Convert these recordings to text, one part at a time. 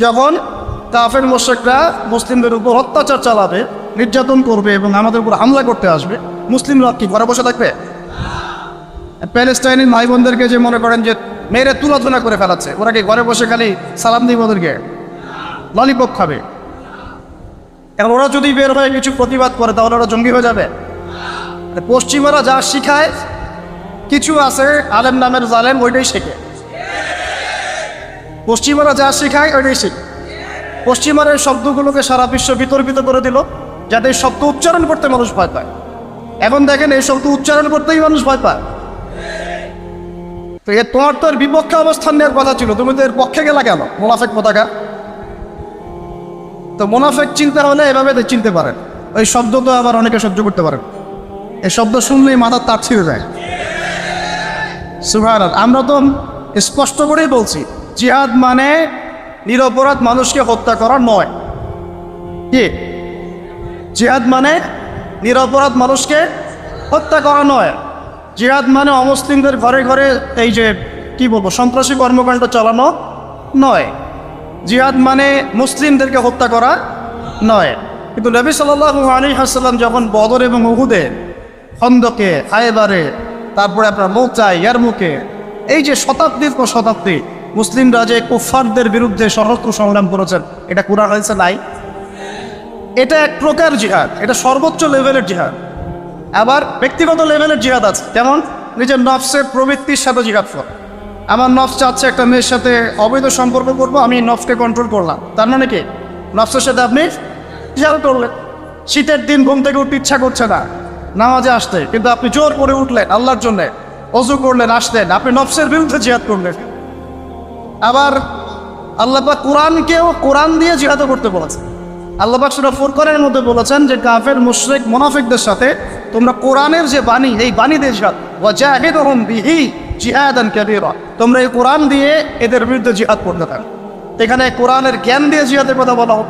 যখন কাফের মুশরিকরা মুসলিমদের উপর অত্যাচার চালাবে, নির্যাতন করবে এবং আমাদের উপর হামলা করতে আসবে, মুসলিমরা কি ঘরে বসে থাকবে? প্যালেস্টাইনের ভাই বোনদেরকে যে মনে করেন যে মেয়েরা তুলাধুনা করে ফেলাচ্ছে, ওরা কি ঘরে বসে খালি সালাম দিব ওদেরকে, ললিপপ খাবে? এখন ওরা যদি বের হয়ে কিছু প্রতিবাদ করে তাহলে ওরা জঙ্গি হয়ে যাবে? পশ্চিমারা যা শিখায়, কিছু আছে আলেম নামের জালেম, ওইটাই শেখে। পশ্চিমারা যা শেখায় ওইটাই শেখে। পশ্চিমারা এই শব্দগুলোকে সারা বিশ্ব বিতর্কিত করে দিল, যাতে এই শব্দ উচ্চারণ করতে মানুষ ভয় পায়। এখন দেখেন এই শব্দ উচ্চারণ করতেই মানুষ ভয় পায়। তো তোমার তো এর বিপক্ষে অবস্থান নেওয়ার কথা ছিল, তুমি তো এর পক্ষে গেলা কেন? মোনাফেক পতাকা। তো মোনাফেক চিন্তা হলে এভাবে চিনতে পারেন। ওই শব্দ তো আবার অনেকে সহ্য করতে পারেন, এই শব্দ শুনলেই মাথার তার ছিঁড়ে যায়। সুবহানাল্লাহ। আমরা তো স্পষ্ট করেই বলছি, জিহাদ মানে নিরপরাধ মানুষকে হত্যা করা নয়। কি জিহাদ মানে? নিরপরাধ মানুষকে হত্যা করা নয়। জিহাদ মানে অমুসলিমদের ঘরে ঘরে এই যে কি বলবো সন্ত্রাসী কর্মকাণ্ড চালানো নয়। জিহাদ মানে মুসলিমদেরকে হত্যা করা নয়। কিন্তু নবী সাল্লাল্লাহু আলাইহি ওয়াসাল্লাম যখন বদর এবং উহুদে, খন্দকে, খায়বারে, তারপরে আপনার মৌচায়, ইয়ারমুকে, এই যে শতাব্দীর পর শতাব্দী মুসলিমরা যে কুফফারদের বিরুদ্ধে সশস্ত্র সংগ্রাম করেছেন, এটা কোরআন হাদিসে নাই? এটা এক প্রকার জিহাদ, এটা সর্বোচ্চ লেভেলের জিহাদ। আবার ব্যক্তিগত লেভেলের জিহাদ আছে, যেমন নিজের নফসের প্রবৃত্তির সাথে জিহাদ করা। আমার নফস চাচ্ছে একটা মেয়ের সাথে অবৈধ সম্পর্ক করবো, আমি নফসকে কন্ট্রোল করলাম, তার মানে কি নফসের সাথে আপনি জিহাদ করলেন। শীতের দিন ঘুম থেকে উঠতে ইচ্ছা করছে না নামাজে আসতে, কিন্তু আপনি জোর করে উঠলেন আল্লাহর জন্যে, অজু করলেন, আসলেন, আপনি নফসের বিরুদ্ধে জিহাদ করলেন। আবার আল্লাহ পাক কোরআনকেও কোরআন দিয়ে জিহাদ করতে বলেছেন। আল্লাহ পাক সূরা ফুরকানের মধ্যে বলেছেন যে কাফের মুশরিক মুনাফিকদের সাথে তোমরা কোরআনের যে বাণী, এই বাণী দিয়ে জিহাদ, ওয়াজাহিদুহুম বিহি জিহাদান কাবীরা, তোমরা এই কোরআন দিয়ে এদের বিরুদ্ধে জিহাদ করতে থাকো। এখানে কোরআনের জ্ঞান দিয়ে জিহাদের কথা বলা হোক,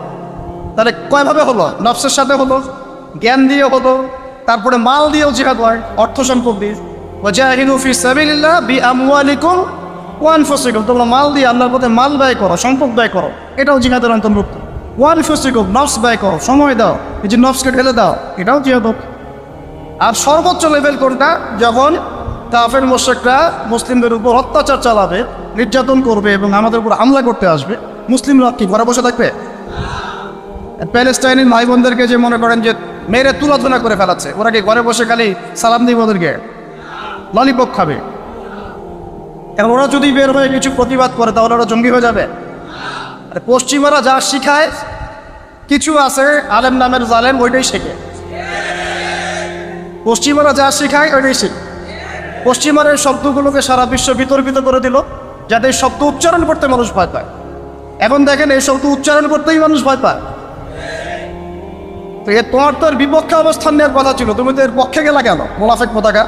তাহলে কয়ভাবে হলো? নফসের সাথে হলো, জ্ঞান দিয়ে হলো, তারপরে মাল দিয়েও জিহাদ হয়, অর্থ সম্পদ দিয়ে। ওয়াজাহিদু ফি সাবিলিল্লাহ বিআমওয়ালিকুম ওয়া আনফুসিকুম, তোমরা মাল দিয়ে আল্লাহর পথে মাল ব্যয় করো, সম্পদ ব্যয় করো, এটাও জিহাদের অন্তর্ভুক্ত। ওয়া আনফুসিকুম, নফস ব্যয় করো, সময় দাও, এই যে নফসকে ঢেলে দাও, এটাও জিহাদ। আর সর্বোচ্চ লেভেল কোনটা? যখন কাফের মুশরিকরা মুসলিমদের উপর অত্যাচার চালাবে, নির্যাতন করবে এবং আমাদের উপর হামলা করতে আসবে, মুসলিমরা কি ঘরে বসে থাকবে? প্যালেস্টাইনের ভাই বোনদেরকে যে মনে করেন যে মেয়েরা তুলাধুনা করে ফেলাচ্ছে, ওরা কি ঘরে বসে খালি সালাম দিব ওদেরকে, ললিপপ খাবে? এখন ওরা যদি বের হয়ে কিছু প্রতিবাদ করে তাহলে ওরা জঙ্গি হয়ে যাবে? পশ্চিমারা যা শিখায়, কিছু আছে আলেম নামের জালেম, ওইটাই শেখে। পশ্চিমারা যা শিখায় ওইটাই শেখে। পশ্চিমারা এই শব্দগুলোকে সারা বিশ্ব বিতর্কিত করে দিল, যাতে এই শব্দ উচ্চারণ করতে মানুষ ভয় পায়। এখন দেখেন এই শব্দ উচ্চারণ করতেই মানুষ ভয় পায়। তো তোমার তো এর বিপক্ষে অবস্থান নেওয়ার কথা ছিল, তুমি তো এর পক্ষে গেলা কেন? মোনাফেক পতাকা।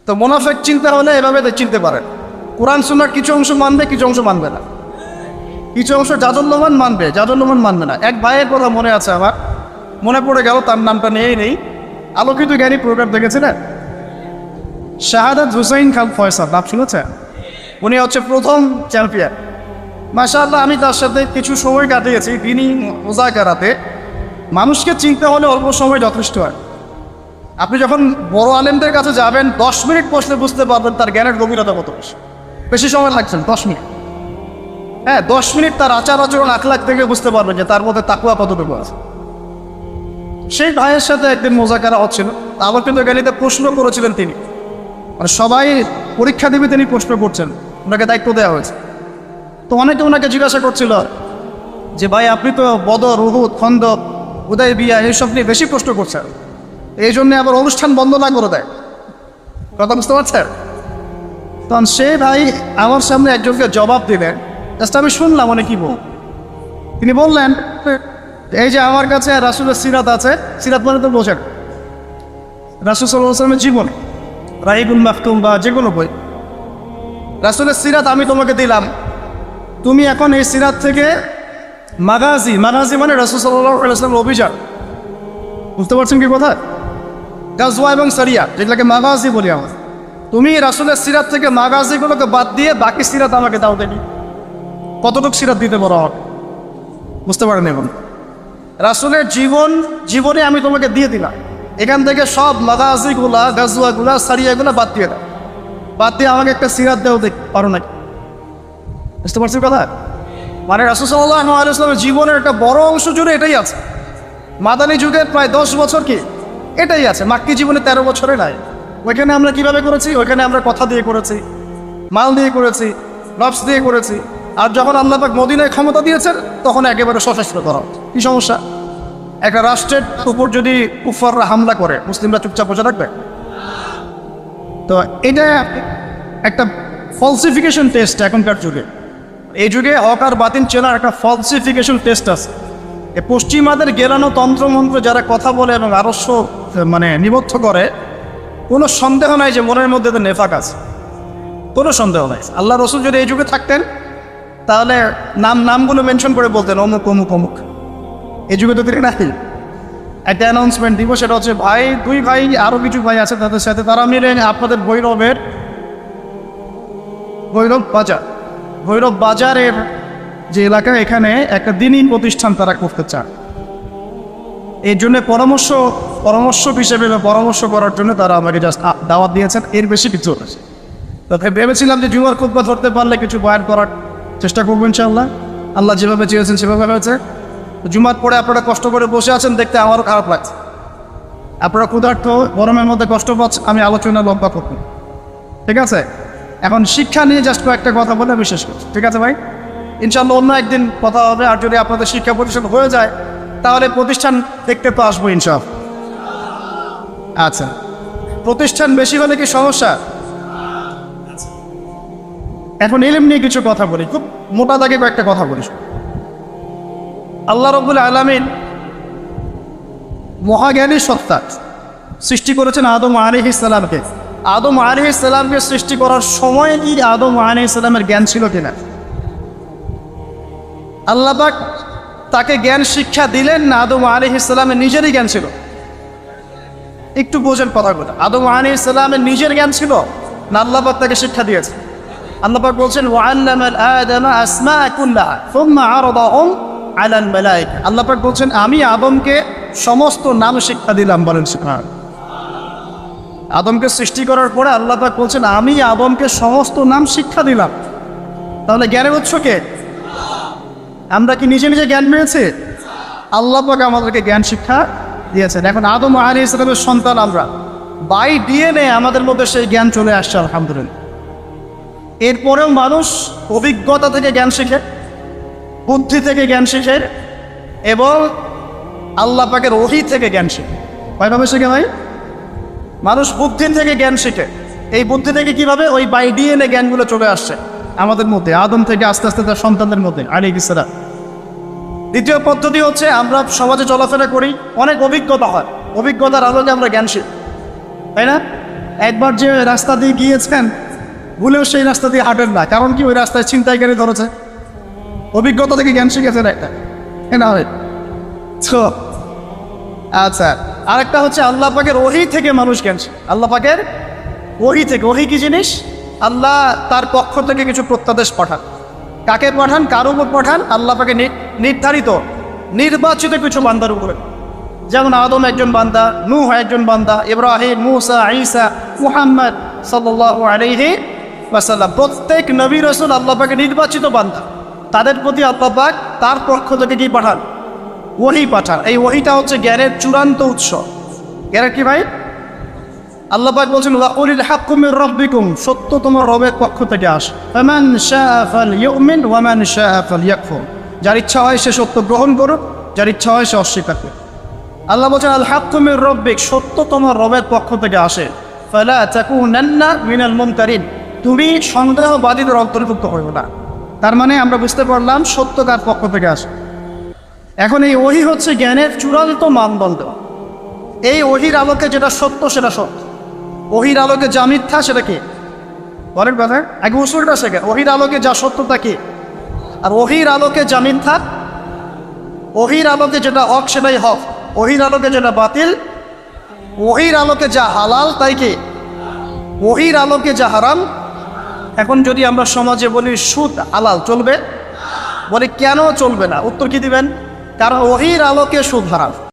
তো মোনাফেক চিন্তা হলে এভাবে চিনতে পারেন। কোরআন সুন্নাহর কিছু অংশ মানবে, কিছু অংশ মানবে না। কিছু অংশ জাদুল্যমান মানবে, জাদুল্যমান মানবে না। এক ভাইয়ের কথা মনে আছে আমার, মনে পড়ে গেল, তার নামটা নিয়েই নেই। আলোকিত জ্ঞানী প্রোগ্রাম দেখেছিলেন? শাহাদাত হুসাইন খান ফয়সাল, নাম শুনেছে? উনি হচ্ছে প্রথম চ্যাম্পিয়ন। মাশাআল্লাহ, আমি তার সাথে কিছু সময় কাটিয়েছি দিনী মুযাকারাতে। মানুষকে চিনতে হলে অল্প সময় যথেষ্ট হয়। আপনি যখন বড় আলেমদের কাছে যাবেন, 10 মিনিট বসলে বুঝতে পারবেন তার জ্ঞানের গভীরতা কত বেশি। বেশি সময় লাগছে না, 10 মিনিট। হ্যাঁ, 10 মিনিট তার আচার আচরণ আখলাক থেকে বুঝতে পারবেন যে তার মধ্যে তাকওয়া কতটুকু আছে। সেই ভাইয়ের সাথে একদিন মুযাকারা হচ্ছিল, আবার কিন্তু জ্ঞানীতে প্রশ্ন করেছিলেন তিনি, মানে সবাই পরীক্ষা দিবে, তিনি প্রশ্ন করছেন, ওনাকে দায়িত্ব দেওয়া হয়েছে। তো অনেকে ওনাকে জিজ্ঞাসা করছিল যে ভাই আপনি তো বদর, উহুদ, খন্দক, হুদায়বিয়া এইসব নিয়ে বেশি প্রশ্ন করছেন, এই জন্য আবার অনুষ্ঠান বন্ধ না করে দেয়। কথা বুঝতে পারছেন? তখন সে ভাই আমার সামনে একজনকে জবাব দিলেন, জাস্ট আমি শুনলাম অনেক কি বল। তিনি বললেন, এই যে আমার কাছে রাসূলের সিরাত আছে, সিরাত মানে তো বোঝেন রাসূল সাল্লাল্লাহু আলাইহি ওয়াসাল্লামের জীবন, রাহিবুল মাকতুম বা যে কোনো বই, রাসূলের সিরাত আমি তোমাকে দিলাম। তুমি এখন এই সিরাত থেকে মাগাজি, মাগাজি মানে রাসূল সাল্লাল্লাহু আলাইহি ওয়াসাল্লামের অভিযান, বুঝতে পারছেন কি কথা? গাজওয়া এবং সারিয়া, যেগুলোকে মাগাজি বলি আমরা। তুমি রাসূলের সিরাত থেকে মাগাজিগুলোকে বাদ দিয়ে বাকি সিরাত আমাকে দাও দেনি। কতটুকু সিরাত দিতে বড় হবে? বুঝতে পারেন? এখন রাসূলের জীবনে আমি তোমাকে দিয়ে দিলাম, এখান থেকে সব মাগাজিগুলা, গাজওয়াগুলা, সারিয়াগুলা বাদ দিয়ে দাও, বাদ দিয়ে আমাকে একটা সিরাত দেও, দেখ পারো নাকি? বুঝতে পারছি কথা? মানে রাসূল সাল্লাল্লাহু আলাইহি ওয়াসাল্লামের জীবনের একটা বড় অংশ জুড়ে এটাই আছে। মাদানী যুগের প্রায় 10 বছর কি এটাই আছে, মাক্কি জীবনে 13 বছরে নাই। ওইখানে আমরা কিভাবে করেছি? ওইখানে আমরা কথা দিয়ে করেছি, মাল দিয়ে করেছি, নফস দিয়ে করেছি। আর যখন আল্লাহ পাক মদিনায় ক্ষমতা দিয়েছেন তখন একেবারে সশস্ত্র করা। কি সমস্যা? একটা রাষ্ট্রের উপর যদি কুফাররা হামলা করে, মুসলিমরা চুপচাপ বসে থাকবে? তো এটা একটা ফলসিফিকেশন টেস্ট এখনকার যুগে। এই যুগে হক আর বাতিল চেনার একটা ফলসিফিকেশন টেস্ট আছে। এ পশ্চিমাদের গেরানো তন্ত্রমন্ত্র যারা কথা বলে এবং আরস্য নিবদ্ধ করে, কোনো সন্দেহ নাই যে মনের মধ্যে তো নেফাক আছে, কোনো সন্দেহ নাই। আল্লাহ রসুল যদি এই যুগে থাকতেন তাহলে নামগুলো মেনশন করে বলতেন অমুক অমুক অমুক। এই যুগে তো তিনি নাই। একটা অ্যানাউন্সমেন্ট দিব, সেটা হচ্ছে দুই ভাই আরও কিছু ভাই আছে তাদের সাথে, তারা মিলে আপনাদের ভৈরব বাজারের যে এলাকা, এখানে একটা দিনই প্রতিষ্ঠান তারা করতে চায়। এই জন্য পরামর্শ হিসেবে পরামর্শ করার জন্য তারা আমাকে জাস্ট দাওয়াত দিয়েছেন, এর বেশি কিছু হয়েছে। তো ভেবেছিলাম যে জুমার খুতবা ধরতে পারলে কিছু বয়ান করার চেষ্টা করবো ইনশাআল্লাহ। আল্লাহ যেভাবে চেয়েছেন সেভাবে হয়েছে। জুমার পরে আপনারা কষ্ট করে বসে আছেন দেখতে আমারও খারাপ লাগছে। আপনারা ক্ষুধার্ত, গরমের মধ্যে কষ্ট পাচ্ছেন, আমি আলোচনা লম্বা করব, ঠিক আছে? এখন শিক্ষা নিয়ে জাস্ট কয়েকটা কথা বলে আমি শেষ করছি, ঠিক আছে ভাই? ইনশাআল্লাহ অন্য একদিন কথা হবে। আর যদি আপনাদের শিক্ষা প্রতিষ্ঠান হয়ে যায় তাহলে প্রতিষ্ঠান দেখতে তো আসবো ইনশাআল্লাহ। আচ্ছা, প্রতিষ্ঠান বেশি হলে কি সমস্যা? এখন ইলম নিয়ে কিছু কথা বলি, খুব মোটা দাগে কয়েকটা কথা বলি। আল্লাহ রাব্বুল আলামিন মহাজ্ঞানী সত্তা, সৃষ্টি করেছেন আদম আলাইহিস সালামকে। আদম আলাইহিস সালামকে সৃষ্টি করার সময় কি আদম আলাইহিস সালামের জ্ঞান ছিল কিনা? আল্লাহ পাক তাকে জ্ঞান শিক্ষা দিলেন না আদম আলাইহিস সালামের নিজেরই জ্ঞান ছিল? একটু বোঝেন কথাগুলো। আদম আলাইহিস সালামের নিজের জ্ঞান ছিল না আল্লাহ পাক তাকে শিক্ষা দিয়েছে? আল্লাহ পাক বলছেন ওয়াআল্লামাল আদামা আসমাআ কুল্লাহা সুম্মা আরাদাহুম আলাল মালায়েকা। আল্লাহ পাক বলছেন আমি আদমকে সমস্ত নাম শিক্ষা দিলাম। বলেন সুবহানাল্লাহ। আদমকে সৃষ্টি করার পরে আল্লাহ পাক বলছেন আমি আদমকে সমস্ত নাম শিক্ষা দিলাম। তাহলে জ্ঞানের উৎস কে? আমরা কি নিজে নিজে জ্ঞান পেয়েছি? আল্লাহ পাক আমাদেরকে জ্ঞান শিক্ষা দিয়েছেন। এখন আদম আলাইহিস সালামের সন্তান আমরা, বাই ডিএনএ আমাদের মধ্যে সেই জ্ঞান চলে আসছে আলহামদুলিল্লাহ। এরপরেও মানুষ অভিজ্ঞতা থেকে জ্ঞান শিখে, বুদ্ধি থেকে জ্ঞান শিখে এবং আল্লাহ পাকের ওহী থেকে জ্ঞান শিখে। কয়ভাবে শিখে ভাই? মানুষ বুদ্ধি থেকে জ্ঞান শিখে। এই বুদ্ধি থেকে কিভাবে? ওই বাই ডিএনএ জ্ঞানগুলো চলে আসছে আমাদের মধ্যে, আদম থেকে আস্তে আস্তে তার সন্তানদের মধ্যে আলাইহিস সালাম। দ্বিতীয় পদ্ধতি হচ্ছে আমরা সমাজে চলাফেরা করি, অনেক অভিজ্ঞতা হয়, অভিজ্ঞতার আলোকে আমরা জ্ঞান শিখি, তাই না? একবার যে রাস্তা দিয়ে গিয়েছেন ভুলেও সেই রাস্তা দিয়ে হাঁটেন না, কারণ কি? ওই রাস্তায় ছিনতাইকারী ধরেছে। অভিজ্ঞতা থেকে জ্ঞান শিখেছেন একটা, না হয়? আচ্ছা, আরেকটা হচ্ছে আল্লাহ পাকের ওহী থেকে মানুষ জ্ঞান শিখে। আল্লাহ পাকের ওহী থেকে। ওহী কি জিনিস? আল্লাহ তার পক্ষ থেকে কিছু প্রত্যাদেশ পাঠান। কাকে পাঠান? কার উপর পাঠান? আল্লাহ পাকে নির্ধারিত নির্বাচিত কিছু বান্দার উপরে। যেমন আদম একজন বান্দা, নূহ একজন বান্দা, ইব্রাহিম, মূসা, ঈসা, মুহাম্মদ সাল্লাল্লাহু আলাইহি ওয়াসাল্লাম, প্রত্যেক নবী রাসূল আল্লাহ পাকে নির্বাচিত বান্দা। তাদের প্রতি আল্লাহ পাক তার পক্ষ থেকে কি পাঠান? ওহী পাঠান। এই ওহীটা হচ্ছে জ্ঞানের চূড়ান্ত উৎস। জ্ঞানের কি ভাই? আল্লাহ পাক বলছেন ওয়াকুলিল হাক্কু মির রাব্বিকুম, সত্য তোমার রবের পক্ষ থেকে আসে। ফামান শাআ ফালইউমিন ওয়া মান শাআ ফালইয়াকফুর, যার ইচ্ছা হয় সে সত্য গ্রহণ করুক, যার ইচ্ছা হয় সে অস্বীকার করুক। আল্লাহ বলছেন আল হাক্কু মির রাব্বিক, সত্য তোমার রবের পক্ষ থেকে আসে। ফালা তাকুনান্না মিনাল মুমতারিন, তুমি সন্দেহবাদীদের অন্তর্ভুক্ত হইও না। তার মানে আমরা বুঝতে পারলাম সত্য কার পক্ষ থেকে আসে। এখন এই ওহী হচ্ছে জ্ঞানের চূড়ান্ত মানদণ্ড। এই ওহীর আলোকে যেটা সত্য সেটা সত্য, ওহীর আলোকে যা মিথ্যা সেটা কি? বলেন কথা, আগে উসুলটা শেখে। ওহীর আলোকে যা সত্যতা কি, আর ওহীর আলোকে যা মিথ্যা, ওহীর আলোকে যেটা হক সেটাই হক, ওহীর আলোকে যেটা বাতিল, ওহীর আলোকে যা হালাল তাই কি, ওহীর আলোকে যা হারাম। এখন যদি আমরা সমাজে বলি সুদ হালাল, চলবে? বলে কেন চলবে না? উত্তর কি দিবেন? কারণ ওহির আলোকে সুদ হারাম।